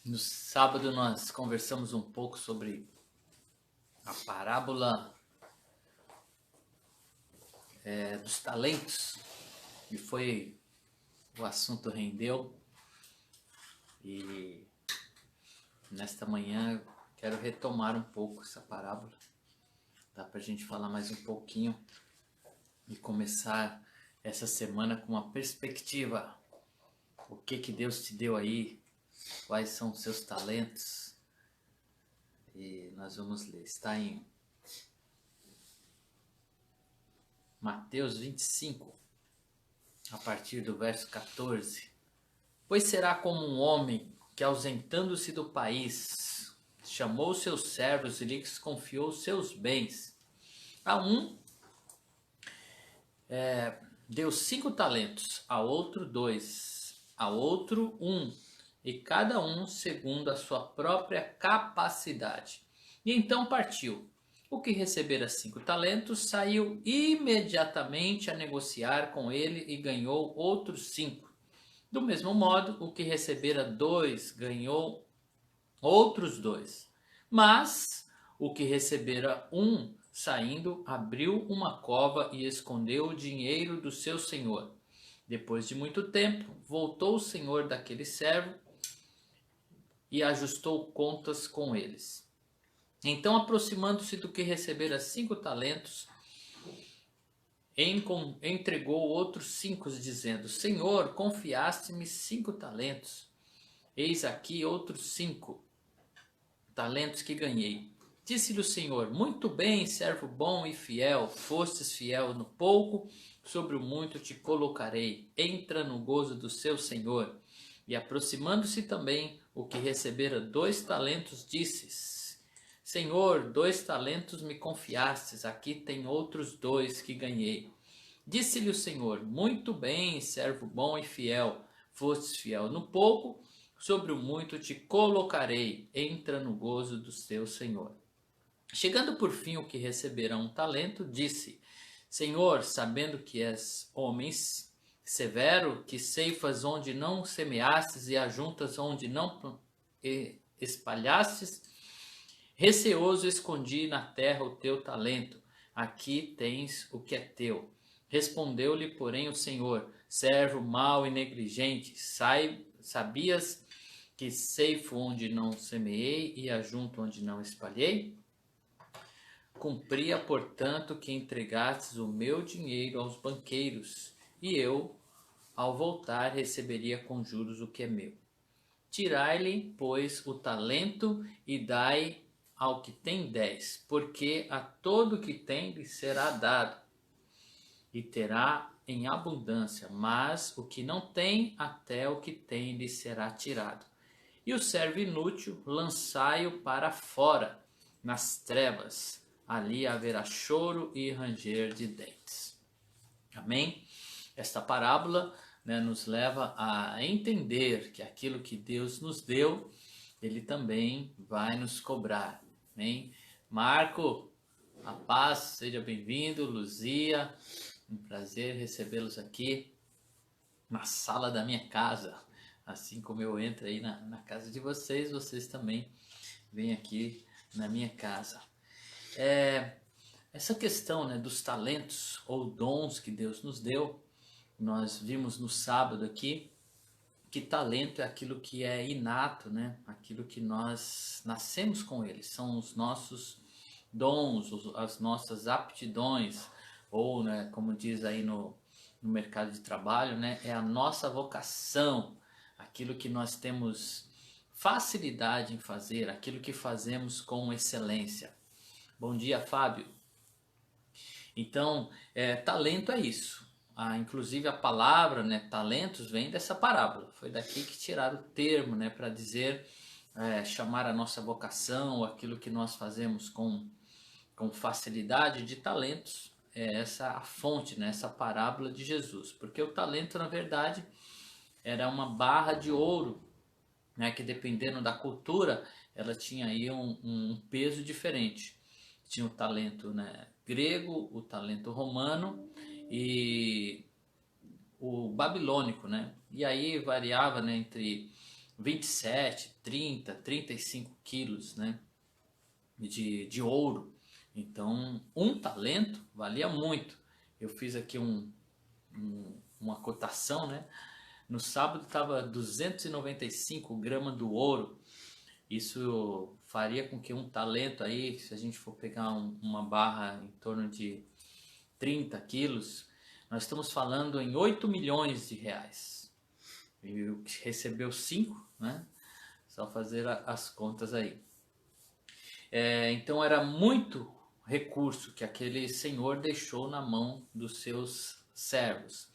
No sábado nós conversamos um pouco sobre a parábola dos talentos e o assunto rendeu, e nesta manhã eu quero retomar um pouco essa parábola. Dá para a gente falar mais um pouquinho e começar essa semana com uma perspectiva. O que Deus te deu aí? Quais são os seus talentos? E nós vamos ler. Está em Mateus 25, a partir do verso 14. Pois será como um homem que, ausentando-se do país, chamou seus servos e lhes confiou seus bens. A um deu 5 talentos, a outro 2, a outro 1, e cada um segundo a sua própria capacidade. E então partiu. O que recebera 5 talentos saiu imediatamente a negociar com ele e ganhou outros 5. Do mesmo modo, o que recebera 2 ganhou outros 2. Mas o que recebera 1, saindo, abriu uma cova e escondeu o dinheiro do seu senhor. Depois de muito tempo, voltou o senhor daquele servo e ajustou contas com eles. Então, aproximando-se do que recebera 5 talentos, entregou outros 5, dizendo: Senhor, confiaste-me 5 talentos. Eis aqui outros 5 talentos que ganhei. Disse-lhe o Senhor: Muito bem, servo bom e fiel, fostes fiel no pouco, sobre o muito te colocarei. Entra no gozo do seu Senhor. E aproximando-se também o que recebera 2 talentos, disse: Senhor, 2 talentos me confiastes, aqui tem outros 2 que ganhei. Disse-lhe o Senhor: Muito bem, servo bom e fiel, fostes fiel no pouco, sobre o muito te colocarei, entra no gozo do teu Senhor. Chegando por fim o que recebera 1 talento, disse: Senhor, sabendo que és homem severo, que ceifas onde não semeastes e ajuntas onde não espalhastes, receoso escondi na terra o teu talento. Aqui tens o que é teu. Respondeu-lhe, porém, o Senhor: Servo mau e negligente, sabias que ceifo onde não semeei e ajunto onde não espalhei? Cumpria, portanto, que entregastes o meu dinheiro aos banqueiros, e eu, ao voltar, receberia com juros o que é meu. Tirai-lhe, pois, o talento e dai ao que tem 10, porque a todo que tem lhe será dado, e terá em abundância, mas o que não tem, até o que tem lhe será tirado. E o servo inútil, lançai-o para fora, nas trevas, ali haverá choro e ranger de dentes. Amém? Esta parábola, nos leva a entender que aquilo que Deus nos deu, Ele também vai nos cobrar. Amém? Marco, a paz, seja bem-vindo. Luzia, um prazer recebê-los aqui na sala da minha casa. Assim como eu entro aí na casa de vocês, vocês também vêm aqui na minha casa. Essa questão, dos talentos ou dons que Deus nos deu, nós vimos no sábado aqui que talento é aquilo que é inato, aquilo que nós nascemos com ele, são os nossos dons, as nossas aptidões, ou, como diz aí no mercado de trabalho, é a nossa vocação, aquilo que nós temos facilidade em fazer, aquilo que fazemos com excelência. Bom dia, Fábio. Então, talento é isso. Inclusive a palavra, talentos, vem dessa parábola. Foi daqui que tiraram o termo, para dizer, chamar a nossa vocação, aquilo que nós fazemos com facilidade de talentos. É essa a fonte, essa parábola de Jesus. Porque o talento, na verdade, era uma barra de ouro, que dependendo da cultura, ela tinha aí um peso diferente. Tinha o talento, grego, o talento romano e o babilônico, E aí variava, entre 27, 30, 35 quilos, né, de ouro. Então, um talento valia muito. Eu fiz aqui uma cotação, né? No sábado estava 295 gramas do ouro. Isso faria com que um talento aí, se a gente for pegar uma barra em torno de 30 quilos, nós estamos falando em 8 milhões de reais. E recebeu 5, né? Só fazer as contas aí. Então era muito recurso que aquele senhor deixou na mão dos seus servos.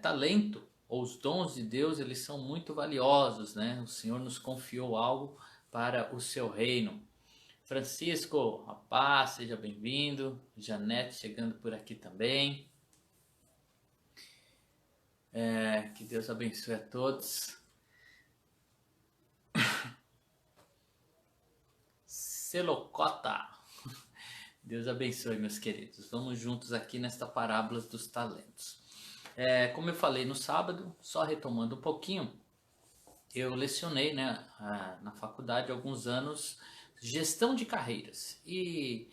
Talento ou os dons de Deus, eles são muito valiosos, né? O Senhor nos confiou algo para o seu reino. Francisco, a paz, seja bem-vindo. Janete chegando por aqui também. Que Deus abençoe a todos. Celocota. Deus abençoe, meus queridos. Vamos juntos aqui nesta parábola dos talentos. Como eu falei no sábado, só retomando um pouquinho, eu lecionei, né, na faculdade há alguns anos gestão de carreiras. E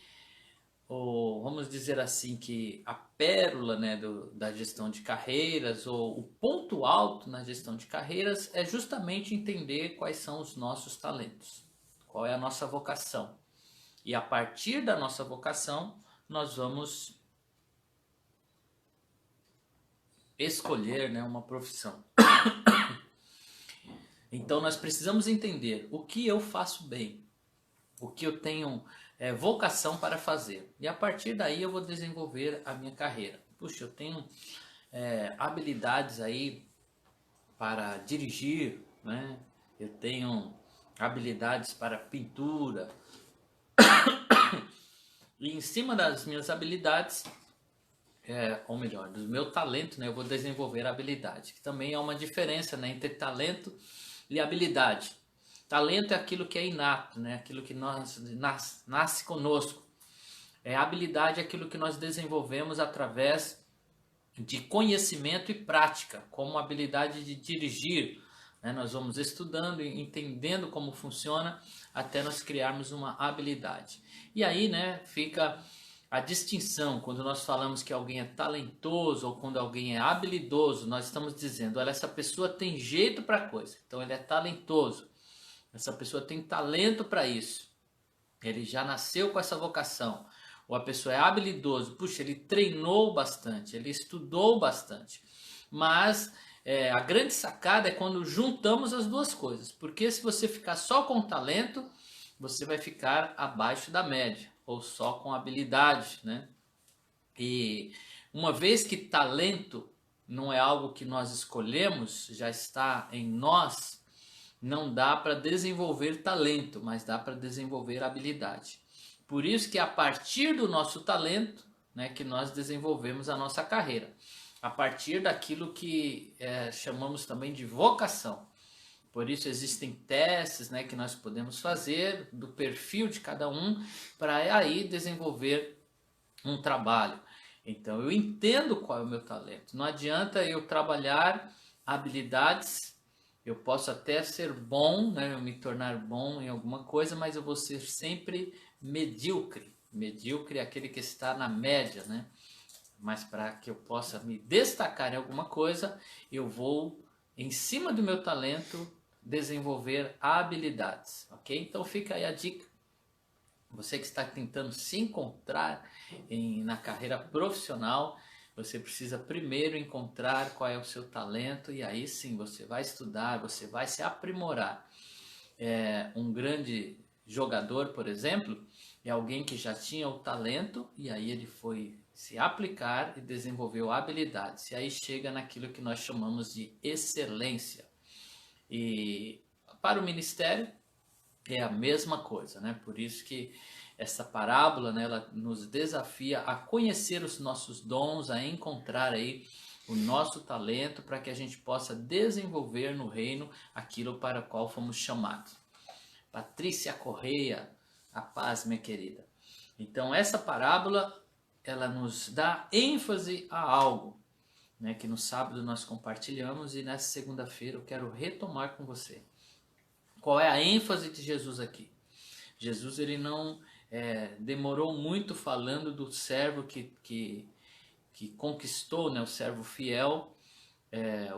vamos dizer assim que a pérola, né, da gestão de carreiras, ou o ponto alto na gestão de carreiras, é justamente entender quais são os nossos talentos, qual é a nossa vocação. E a partir da nossa vocação, nós vamos escolher, né, uma profissão. Então nós precisamos entender o que eu faço bem, o que eu tenho vocação para fazer. E a partir daí eu vou desenvolver a minha carreira. Puxa, eu tenho habilidades aí para dirigir, né? Eu tenho habilidades para pintura. E em cima das minhas habilidades, ou melhor, do meu talento, né, eu vou desenvolver a habilidade. Que também é uma diferença, né, entre talento e habilidade. Talento é aquilo que é inato, né, aquilo que nasce conosco. Habilidade é aquilo que nós desenvolvemos através de conhecimento e prática, como a habilidade de dirigir. Nós vamos estudando e entendendo como funciona até nós criarmos uma habilidade. E aí, né, fica a distinção. Quando nós falamos que alguém é talentoso ou quando alguém é habilidoso, nós estamos dizendo, olha, essa pessoa tem jeito para coisa, então ele é talentoso. Essa pessoa tem talento para isso. Ele já nasceu com essa vocação. Ou a pessoa é habilidoso, puxa, ele treinou bastante, ele estudou bastante. Mas a grande sacada é quando juntamos as duas coisas. Porque se você ficar só com talento, você vai ficar abaixo da média. Ou só com habilidade, né? E uma vez que talento não é algo que nós escolhemos, já está em nós, não dá para desenvolver talento, mas dá para desenvolver habilidade. Por isso que a partir do nosso talento, né, que nós desenvolvemos a nossa carreira. A partir daquilo que chamamos também de vocação. Por isso existem testes, né, que nós podemos fazer do perfil de cada um para aí desenvolver um trabalho. Então eu entendo qual é o meu talento. Não adianta eu trabalhar habilidades. Eu posso até ser bom, né, eu me tornar bom em alguma coisa, mas eu vou ser sempre medíocre. Medíocre é aquele que está na média, né? Mas para que eu possa me destacar em alguma coisa, eu vou, em cima do meu talento, desenvolver habilidades, ok? Então fica aí a dica. Você que está tentando se encontrar na carreira profissional, você precisa primeiro encontrar qual é o seu talento e aí sim você vai estudar, você vai se aprimorar. Um grande jogador, por exemplo, é alguém que já tinha o talento e aí ele foi se aplicar e desenvolveu habilidades. E aí chega naquilo que nós chamamos de excelência. E para o ministério é a mesma coisa, né? Por isso que essa parábola, né, ela nos desafia a conhecer os nossos dons, a encontrar aí o nosso talento para que a gente possa desenvolver no reino aquilo para o qual fomos chamados. Patrícia Correia, a paz, minha querida. Então essa parábola, ela nos dá ênfase a algo. né, que no sábado nós compartilhamos, e nessa segunda-feira eu quero retomar com você. Qual é a ênfase de Jesus aqui? Jesus ele não demorou muito falando do servo que conquistou, né, o servo fiel,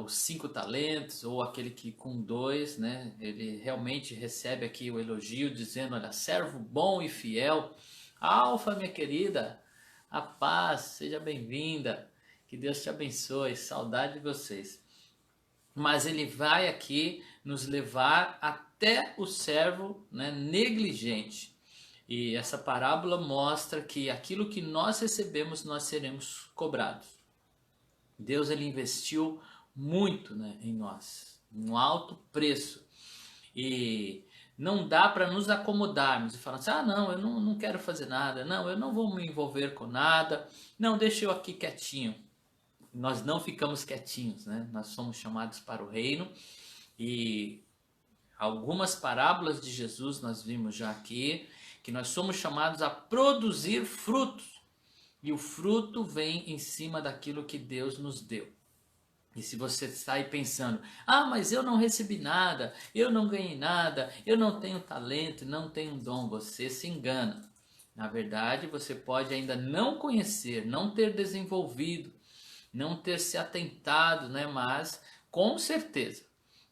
os 5 talentos, ou aquele que com 2, né, ele realmente recebe aqui o elogio dizendo, olha, servo bom e fiel. Alfa, minha querida, a paz, seja bem-vinda, que Deus te abençoe, saudade de vocês. Mas ele vai aqui nos levar até o servo, né, negligente. E essa parábola mostra que aquilo que nós recebemos, nós seremos cobrados. Deus ele investiu muito, né, em nós, um alto preço. E não dá para nos acomodarmos e falar assim, ah não, eu não quero fazer nada, não, eu não vou me envolver com nada, não, deixa eu aqui quietinho. Nós não ficamos quietinhos, né? Nós somos chamados para o reino, e algumas parábolas de Jesus nós vimos já aqui, que nós somos chamados a produzir frutos, e o fruto vem em cima daquilo que Deus nos deu. E se você está aí pensando, ah, mas eu não recebi nada, eu não ganhei nada, eu não tenho talento, não tenho dom, você se engana. Na verdade, você pode ainda não conhecer, não ter desenvolvido, não ter se atentado, né? Mas com certeza,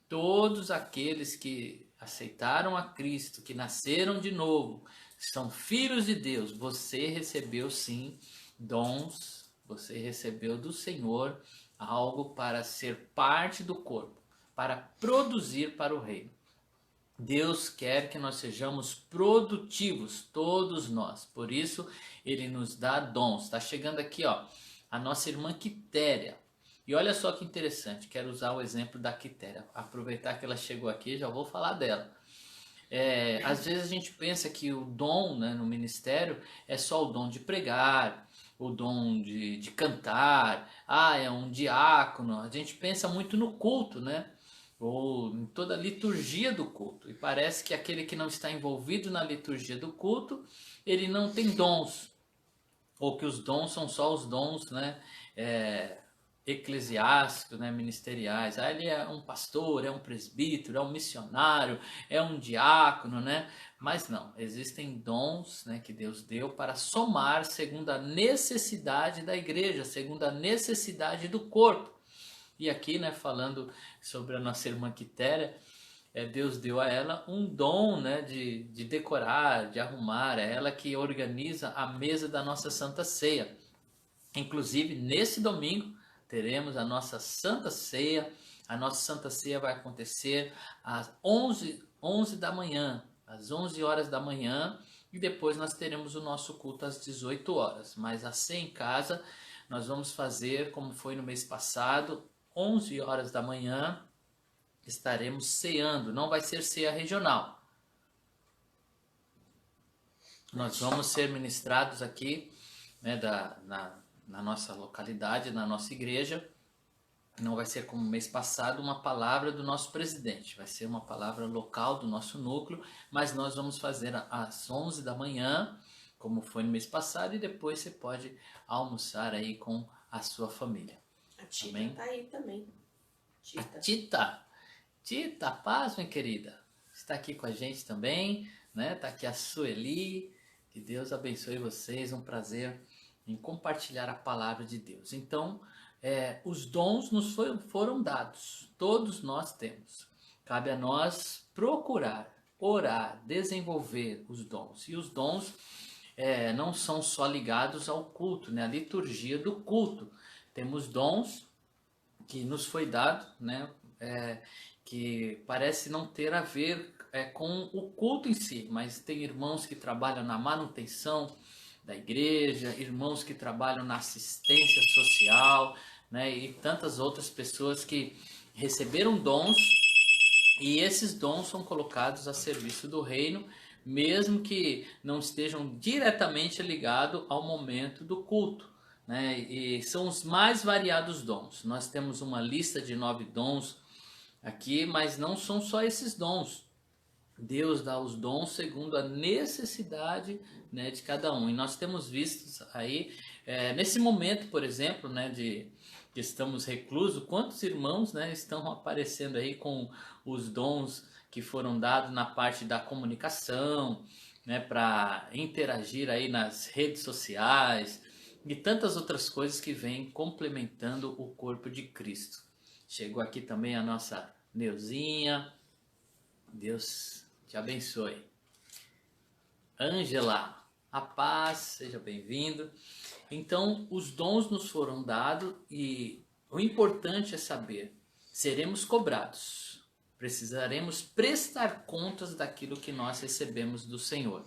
todos aqueles que aceitaram a Cristo, que nasceram de novo, são filhos de Deus. Você recebeu sim dons, você recebeu do Senhor algo para ser parte do corpo, para produzir para o reino. Deus quer que nós sejamos produtivos, todos nós. Por isso, Ele nos dá dons. Está chegando aqui, ó, a nossa irmã Quitéria. E olha só que interessante, quero usar o exemplo da Quitéria. Aproveitar que ela chegou aqui, já vou falar dela. Às vezes a gente pensa que o dom, né, no ministério é só o dom de pregar, o dom de cantar, é um diácono. A gente pensa muito no culto, né? Ou em toda a liturgia do culto. E parece que aquele que não está envolvido na liturgia do culto, ele não tem dons. Ou que os dons são só os dons, né, eclesiásticos, né, ministeriais. Ele é um pastor, é um presbítero, é um missionário, é um diácono, né? Mas não, existem dons, né, que Deus deu para somar segundo a necessidade da igreja, segundo a necessidade do corpo. E aqui, né, falando sobre a nossa irmã Quitéria, Deus deu a ela um dom, né, de decorar, de arrumar. É ela que organiza a mesa da nossa Santa Ceia. Inclusive, nesse domingo, teremos a nossa Santa Ceia. A nossa Santa Ceia vai acontecer às 11 da manhã, às 11 horas da manhã, e depois nós teremos o nosso culto às 18 horas. Mas a ceia em casa, nós vamos fazer como foi no mês passado, 11 horas da manhã, estaremos ceando. Não vai ser ceia regional. Nós vamos ser ministrados aqui, né, na nossa localidade, na nossa igreja. Não vai ser como mês passado uma palavra do nosso presidente, vai ser uma palavra local do nosso núcleo, mas nós vamos fazer às 11 da manhã, como foi no mês passado, e depois você pode almoçar aí com a sua família. A Tita está aí também. Tita. A Tita, paz, minha querida, está aqui com a gente também, né? Está aqui a Sueli, que Deus abençoe vocês, um prazer em compartilhar a palavra de Deus. Então, os dons nos foram dados, todos nós temos. Cabe a nós procurar, orar, desenvolver os dons. E os dons não são só ligados ao culto, né? A liturgia do culto. Temos dons que nos foi dado, né? Que parece não ter a ver com o culto em si, mas tem irmãos que trabalham na manutenção da igreja, irmãos que trabalham na assistência social, né, e tantas outras pessoas que receberam dons, e esses dons são colocados a serviço do reino, mesmo que não estejam diretamente ligados ao momento do culto, né, e são os mais variados dons. Nós temos uma lista de 9 dons aqui, mas não são só esses dons. Deus dá os dons segundo a necessidade, né, de cada um. E nós temos visto aí, nesse momento, por exemplo, né, que estamos reclusos, quantos irmãos, né, estão aparecendo aí com os dons que foram dados na parte da comunicação, né, para interagir aí nas redes sociais e tantas outras coisas que vêm complementando o corpo de Cristo. Chegou aqui também a nossa Neuzinha, Deus te abençoe. Ângela, a paz, seja bem-vindo. Então, os dons nos foram dados e o importante é saber, seremos cobrados. Precisaremos prestar contas daquilo que nós recebemos do Senhor.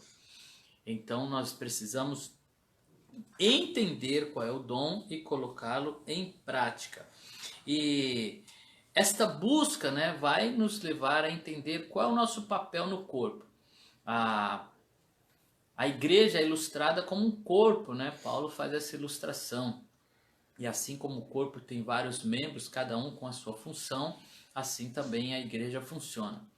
Então, nós precisamos entender qual é o dom e colocá-lo em prática. E esta busca, né, vai nos levar a entender qual é o nosso papel no corpo. A igreja é ilustrada como um corpo, né? Paulo faz essa ilustração. E assim como o corpo tem vários membros, cada um com a sua função, assim também a igreja funciona.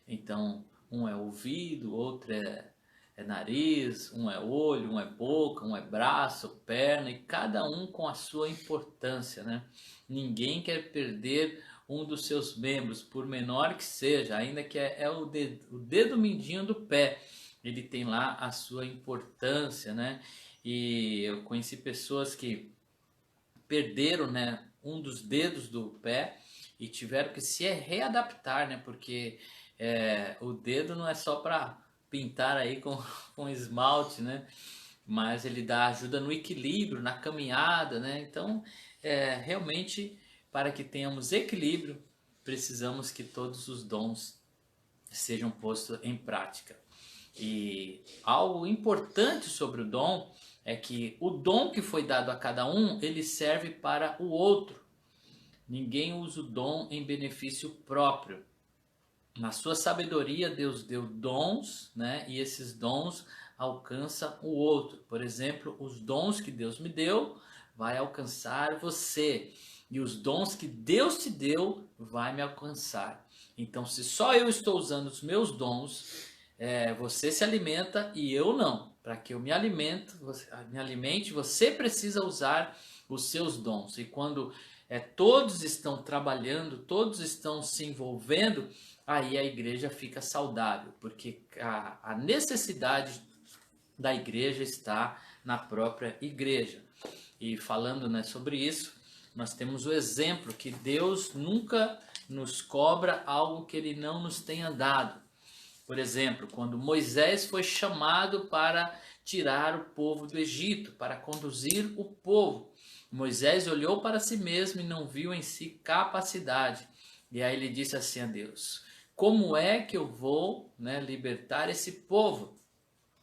Então, um é ouvido, outro é nariz, um é olho, um é boca, um é braço, perna, e cada um com a sua importância, né? Ninguém quer perder um dos seus membros, por menor que seja, ainda que é o dedo mindinho do pé. Ele tem lá a sua importância, né? E eu conheci pessoas que perderam, né, um dos dedos do pé e tiveram que se readaptar, né? Porque o dedo não é só para pintar aí com esmalte, né? Mas ele dá ajuda no equilíbrio, na caminhada, né? Então, realmente, para que tenhamos equilíbrio, precisamos que todos os dons sejam postos em prática. E algo importante sobre o dom é que o dom que foi dado a cada um, ele serve para o outro. Ninguém usa o dom em benefício próprio. Na sua sabedoria, Deus deu dons, né? E esses dons alcançam o outro. Por exemplo, os dons que Deus me deu vai alcançar você. E os dons que Deus te deu vai me alcançar. Então, se só eu estou usando os meus dons, você se alimenta e eu não. Para que eu me alimente, você precisa usar os seus dons. E quando todos estão trabalhando, todos estão se envolvendo, aí a igreja fica saudável, porque a necessidade da igreja está na própria igreja. E falando, né, sobre isso, nós temos o exemplo que Deus nunca nos cobra algo que Ele não nos tenha dado. Por exemplo, quando Moisés foi chamado para tirar o povo do Egito, para conduzir o povo, Moisés olhou para si mesmo e não viu em si capacidade. E aí ele disse assim a Deus: como é que eu vou, né, libertar esse povo?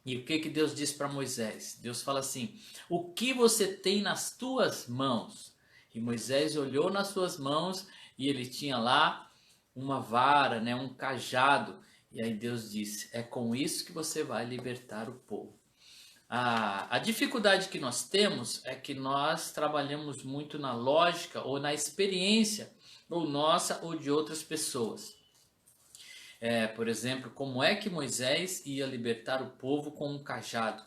E o que Deus diz para Moisés? Deus fala assim: o que você tem nas tuas mãos? E Moisés olhou nas suas mãos e ele tinha lá uma vara, né, um cajado. E aí Deus disse: é com isso que você vai libertar o povo. A dificuldade que nós temos é que nós trabalhamos muito na lógica ou na experiência, ou nossa ou de outras pessoas. Por exemplo, como é que Moisés ia libertar o povo com um cajado?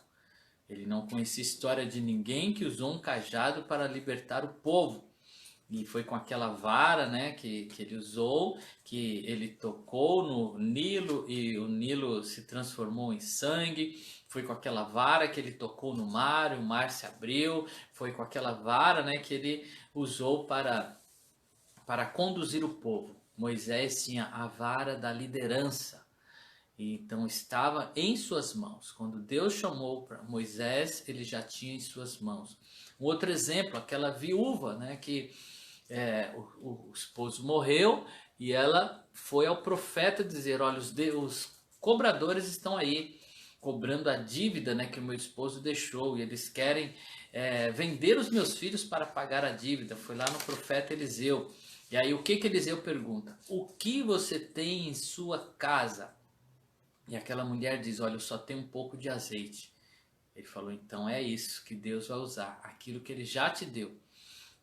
Ele não conhecia a história de ninguém que usou um cajado para libertar o povo. E foi com aquela vara, né, que ele usou, que ele tocou no Nilo e o Nilo se transformou em sangue. Foi com aquela vara que ele tocou no mar, o mar se abriu. Foi com aquela vara, né, que ele usou para conduzir o povo. Moisés tinha a vara da liderança. E então estava em suas mãos. Quando Deus chamou para Moisés, ele já tinha em suas mãos. Um outro exemplo, aquela viúva, né, que o esposo morreu e ela foi ao profeta dizer: olha, os cobradores estão aí cobrando a dívida, né, que o meu esposo deixou, e eles querem vender os meus filhos para pagar a dívida. Foi lá no profeta Eliseu. E aí o que Eliseu pergunta? O que você tem em sua casa? E aquela mulher diz: olha, eu só tenho um pouco de azeite. Ele falou: então é isso que Deus vai usar, aquilo que Ele já te deu.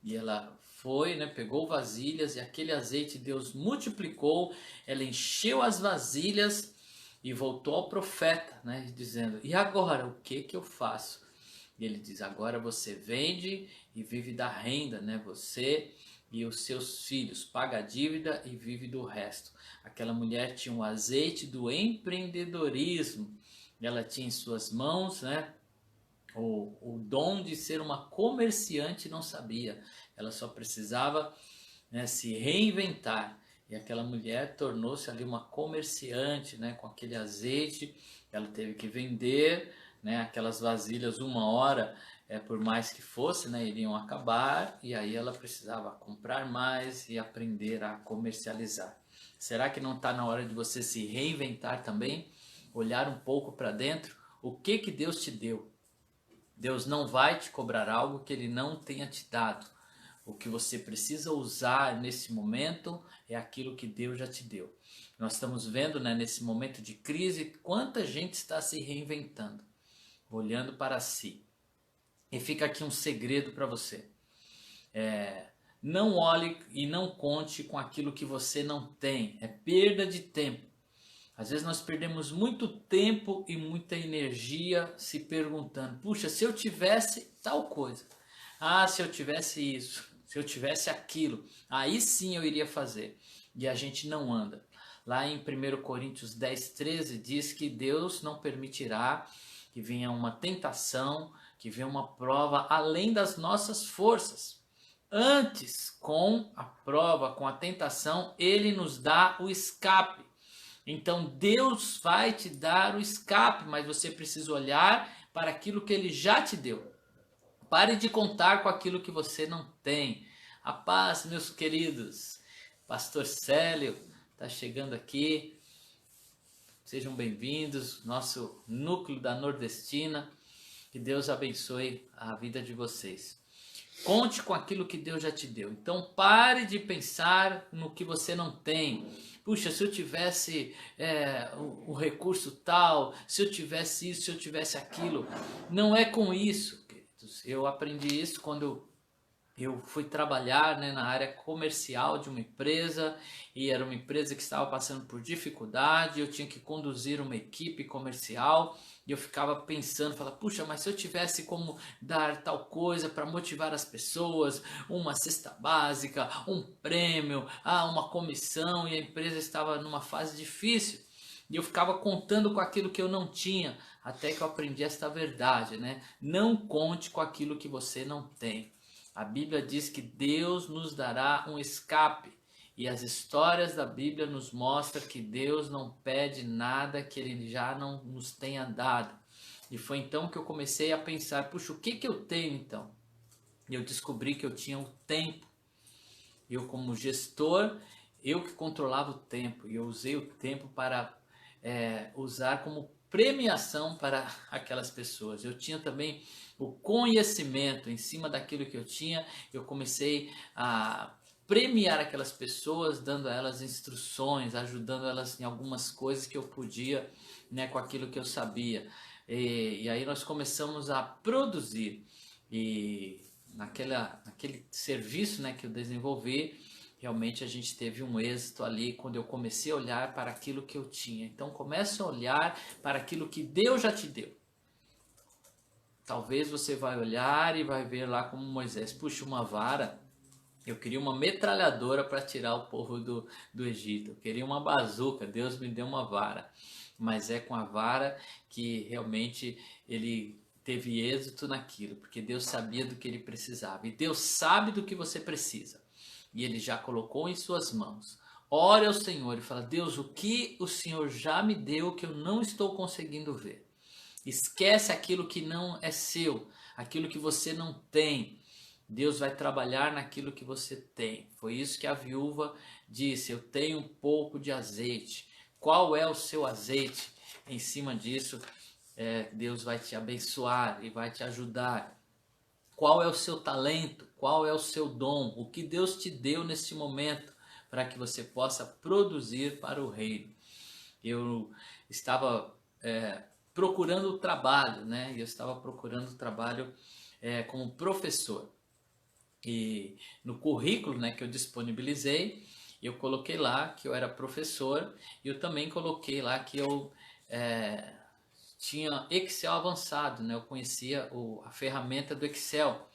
E ela foi, né, pegou vasilhas e aquele azeite Deus multiplicou. Ela encheu as vasilhas e voltou ao profeta, né, dizendo: e agora, o que eu faço? E ele diz, agora você vende e vive da renda, né? Você e os seus filhos, paga a dívida e vive do resto. Aquela mulher tinha o azeite do empreendedorismo. Ela tinha em suas mãos, né, o dom de ser uma comerciante, não sabia. Ela só precisava, né, se reinventar. E aquela mulher tornou-se ali uma comerciante, né, com aquele azeite. Ela teve que vender, né, aquelas vasilhas uma hora, por mais que fosse, né, iriam acabar. E aí ela precisava comprar mais e aprender a comercializar. Será que não está na hora de você se reinventar também? Olhar um pouco para dentro? O que Deus te deu? Deus não vai te cobrar algo que Ele não tenha te dado. O que você precisa usar nesse momento é aquilo que Deus já te deu. Nós estamos vendo, né, nesse momento de crise, quanta gente está se reinventando, olhando para si. E fica aqui um segredo para você. Não olhe e não conte com aquilo que você não tem. É perda de tempo. Às vezes nós perdemos muito tempo e muita energia se perguntando, puxa, se eu tivesse tal coisa, se eu tivesse isso, se eu tivesse aquilo, aí sim eu iria fazer. E a gente não anda. Lá em 1 Coríntios 10:13 diz que Deus não permitirá que venha uma tentação, que venha uma prova além das nossas forças. Antes, com a prova, com a tentação, Ele nos dá o escape. Então Deus vai te dar o escape, mas você precisa olhar para aquilo que Ele já te deu. Pare de contar com aquilo que você não tem. A paz, meus queridos. Pastor Célio está chegando aqui. Sejam bem-vindos, nosso núcleo da Nordestina. Que Deus abençoe a vida de vocês. Conte com aquilo que Deus já te deu. Então pare de pensar no que você não tem. Puxa, se eu tivesse o recurso tal, se eu tivesse isso, se eu tivesse aquilo. Não é com isso, queridos. Eu aprendi isso quando eu fui trabalhar, né, na área comercial de uma empresa, e era uma empresa que estava passando por dificuldade. Eu tinha que conduzir uma equipe comercial e eu ficava pensando, falava, puxa, mas se eu tivesse como dar tal coisa para motivar as pessoas, uma cesta básica, um prêmio, uma comissão, e a empresa estava numa fase difícil. E eu ficava contando com aquilo que eu não tinha, até que eu aprendi esta verdade, né? Não conte com aquilo que você não tem. A Bíblia diz que Deus nos dará um escape. E as histórias da Bíblia nos mostram que Deus não pede nada que Ele já não nos tenha dado. E foi então que eu comecei a pensar, puxa, o que eu tenho então? E eu descobri que eu tinha o tempo. Eu como gestor, eu que controlava o tempo. E eu usei o tempo para usar como premiação para aquelas pessoas. Eu tinha também o conhecimento em cima daquilo que eu tinha. Eu comecei a premiar aquelas pessoas, dando a elas instruções, ajudando elas em algumas coisas que eu podia, né, com aquilo que eu sabia. E aí nós começamos a produzir. E naquele serviço, né, que eu desenvolvi, realmente a gente teve um êxito ali quando eu comecei a olhar para aquilo que eu tinha. Então comece a olhar para aquilo que Deus já te deu. Talvez você vai olhar e vai ver lá como Moisés, puxa, uma vara. Eu queria uma metralhadora para tirar o povo do Egito. Eu queria uma bazuca, Deus me deu uma vara. Mas é com a vara que realmente ele teve êxito naquilo, porque Deus sabia do que ele precisava. E Deus sabe do que você precisa. E Ele já colocou em suas mãos. Ore ao Senhor e fala, Deus, o que o Senhor já me deu que eu não estou conseguindo ver? Esquece aquilo que não é seu, aquilo que você não tem. Deus vai trabalhar naquilo que você tem. Foi isso que a viúva disse, eu tenho um pouco de azeite. Qual é o seu azeite? Em cima disso, Deus vai te abençoar e vai te ajudar. Qual é o seu talento? Qual é o seu dom? O que Deus te deu neste momento para que você possa produzir para o reino? Eu estava procurando trabalho, né? Eu estava procurando trabalho como professor. E no currículo, né, que eu disponibilizei, eu coloquei lá que eu era professor e eu também coloquei lá que eu tinha Excel avançado, né? Eu conhecia a ferramenta do Excel.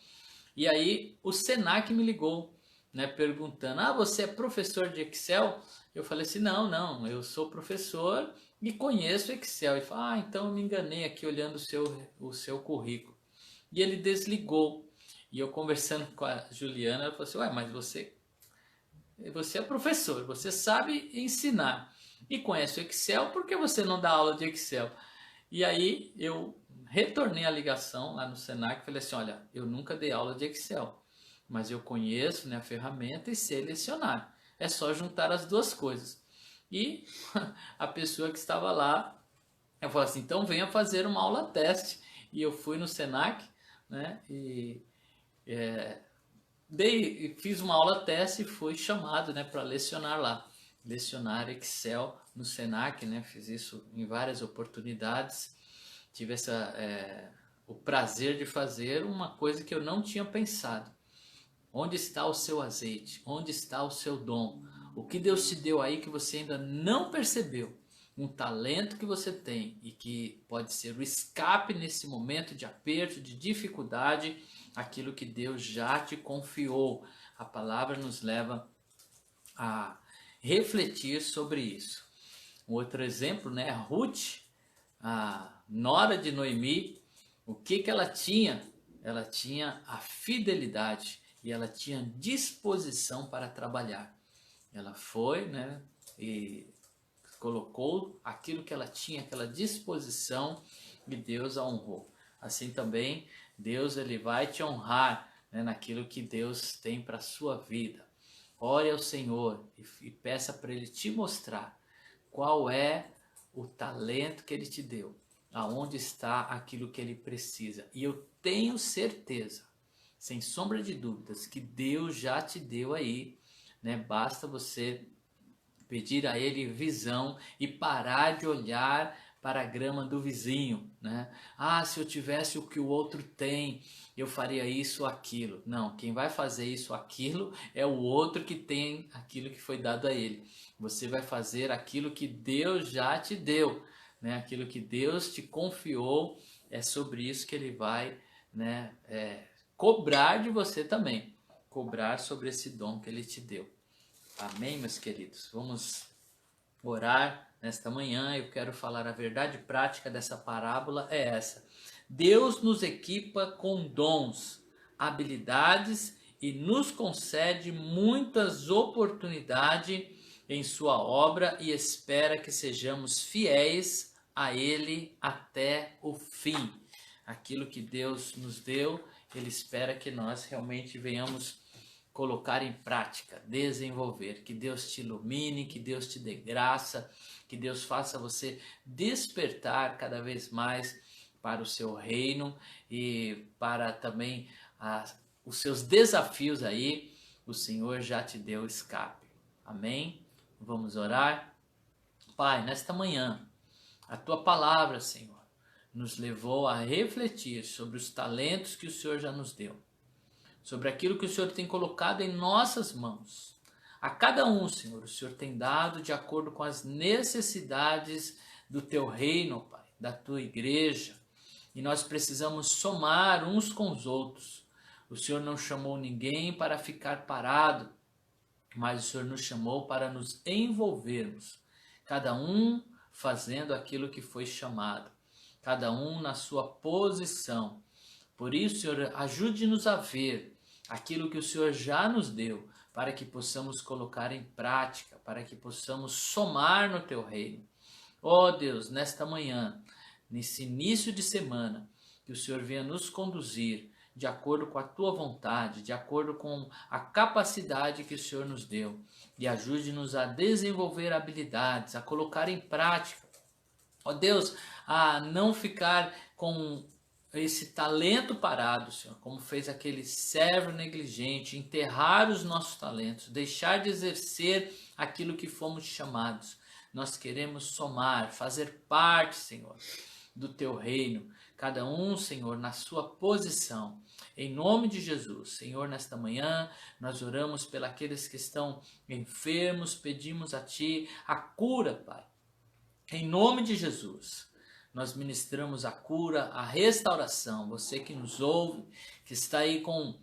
E aí o Senac me ligou, né, perguntando: "Ah, você é professor de Excel?" Eu falei assim: "Não, eu sou professor e conheço Excel." Ele falou: "Ah, então eu me enganei aqui olhando o seu currículo." E ele desligou. E eu conversando com a Juliana, ela falou assim: "Ué, mas você é professor, você sabe ensinar e conhece o Excel, por que você não dá aula de Excel?" E aí eu retornei a ligação lá no Senac e falei assim: "Olha, eu nunca dei aula de Excel, mas eu conheço, né, a ferramenta e sei lecionar. É só juntar as duas coisas." E a pessoa que estava lá, eu falei assim: "Então venha fazer uma aula teste." E eu fui no Senac, né, e fiz uma aula teste e fui chamado, né, para lecionar lá. Lecionar Excel no Senac, né, fiz isso em várias oportunidades. Tive o prazer de fazer uma coisa que eu não tinha pensado. Onde está o seu azeite? Onde está o seu dom? O que Deus te deu aí que você ainda não percebeu? Um talento que você tem e que pode ser o escape nesse momento de aperto, de dificuldade, aquilo que Deus já te confiou. A palavra nos leva a refletir sobre isso. Um outro exemplo, né? Ruth, a nora de Noemi, o que ela tinha? Ela tinha a fidelidade e ela tinha disposição para trabalhar. Ela foi, né, e colocou aquilo que ela tinha, aquela disposição, e Deus a honrou. Assim também, Deus ele vai te honrar, né, naquilo que Deus tem para a sua vida. Ore ao Senhor e peça para Ele te mostrar qual é o talento que Ele te deu, aonde está aquilo que Ele precisa. E eu tenho certeza, sem sombra de dúvidas, que Deus já te deu aí, né? Basta você pedir a Ele visão e parar de olhar para a grama do vizinho, né? Ah, se eu tivesse o que o outro tem, eu faria isso ou aquilo. Não, quem vai fazer isso ou aquilo é o outro que tem aquilo que foi dado a ele. Você vai fazer aquilo que Deus já te deu, né? Aquilo que Deus te confiou, é sobre isso que Ele vai, né, cobrar de você também. Cobrar sobre esse dom que Ele te deu. Amém, meus queridos? Vamos orar nesta manhã. Eu quero falar a verdade prática dessa parábola é essa: Deus nos equipa com dons, habilidades e nos concede muitas oportunidades em sua obra e espera que sejamos fiéis a Ele até o fim. Aquilo que Deus nos deu, Ele espera que nós realmente venhamos colocar em prática, desenvolver. Que Deus te ilumine, que Deus te dê graça, que Deus faça você despertar cada vez mais para o seu reino e para também os seus desafios aí. O Senhor já te deu escape. Amém? Vamos orar? Pai, nesta manhã, a Tua palavra, Senhor, nos levou a refletir sobre os talentos que o Senhor já nos deu, sobre aquilo que o Senhor tem colocado em nossas mãos. A cada um, Senhor, o Senhor tem dado de acordo com as necessidades do Teu reino, Pai, da Tua igreja. E nós precisamos somar uns com os outros. O Senhor não chamou ninguém para ficar parado, mas o Senhor nos chamou para nos envolvermos. Cada um fazendo aquilo que foi chamado. Cada um na sua posição. Por isso, Senhor, ajude-nos a ver aquilo que o Senhor já nos deu, para que possamos colocar em prática, para que possamos somar no Teu reino. Ó Deus, nesta manhã, nesse início de semana, que o Senhor venha nos conduzir de acordo com a Tua vontade, de acordo com a capacidade que o Senhor nos deu, e ajude-nos a desenvolver habilidades, a colocar em prática. Ó Deus, a não ficar com esse talento parado, Senhor, como fez aquele servo negligente, enterrar os nossos talentos, deixar de exercer aquilo que fomos chamados. Nós queremos somar, fazer parte, Senhor, do Teu reino, cada um, Senhor, na sua posição. Em nome de Jesus, Senhor, nesta manhã, nós oramos pelos que estão enfermos, pedimos a Ti a cura, Pai. Em nome de Jesus. nós ministramos a cura, a restauração. Você que nos ouve, que está aí com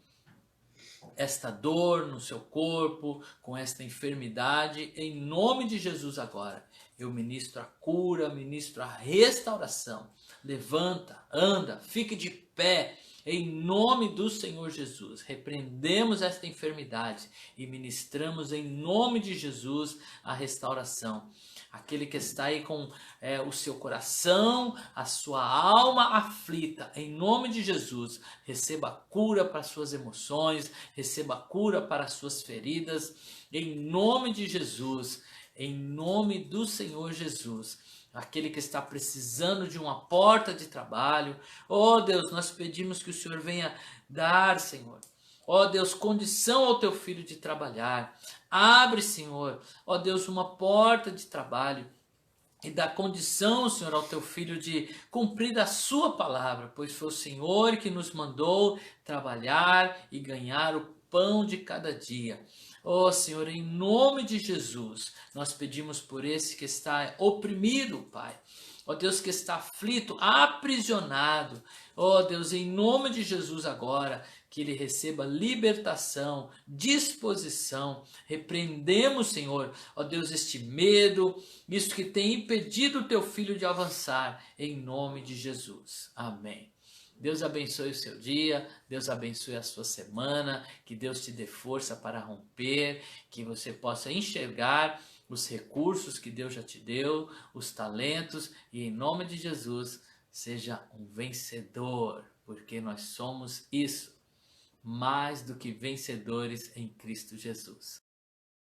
esta dor no seu corpo, com esta enfermidade, em nome de Jesus agora, eu ministro a cura, ministro a restauração. Levanta, anda, fique de pé, em nome do Senhor Jesus. Repreendemos esta enfermidade e ministramos em nome de Jesus a restauração. Aquele que está aí com o seu coração, a sua alma aflita, em nome de Jesus, receba cura para suas emoções, receba cura para suas feridas, em nome de Jesus, em nome do Senhor Jesus. Aquele que está precisando de uma porta de trabalho, oh Deus, nós pedimos que o Senhor venha dar, Senhor, ó Deus, condição ao teu filho de trabalhar. Abre, Senhor, ó Deus, uma porta de trabalho e dá condição, Senhor, ao teu filho de cumprir a sua palavra, pois foi o Senhor que nos mandou trabalhar e ganhar o pão de cada dia. Ó Senhor, em nome de Jesus, nós pedimos por esse que está oprimido, Pai. Ó Deus, que está aflito, aprisionado. Ó Deus, em nome de Jesus agora, que ele receba libertação, disposição. Repreendemos, Senhor, ó Deus, este medo, isso que tem impedido o teu filho de avançar, em nome de Jesus. Amém. Deus abençoe o seu dia, Deus abençoe a sua semana, que Deus te dê força para romper, que você possa enxergar os recursos que Deus já te deu, os talentos, e em nome de Jesus, seja um vencedor, porque nós somos isso, mais do que vencedores em Cristo Jesus.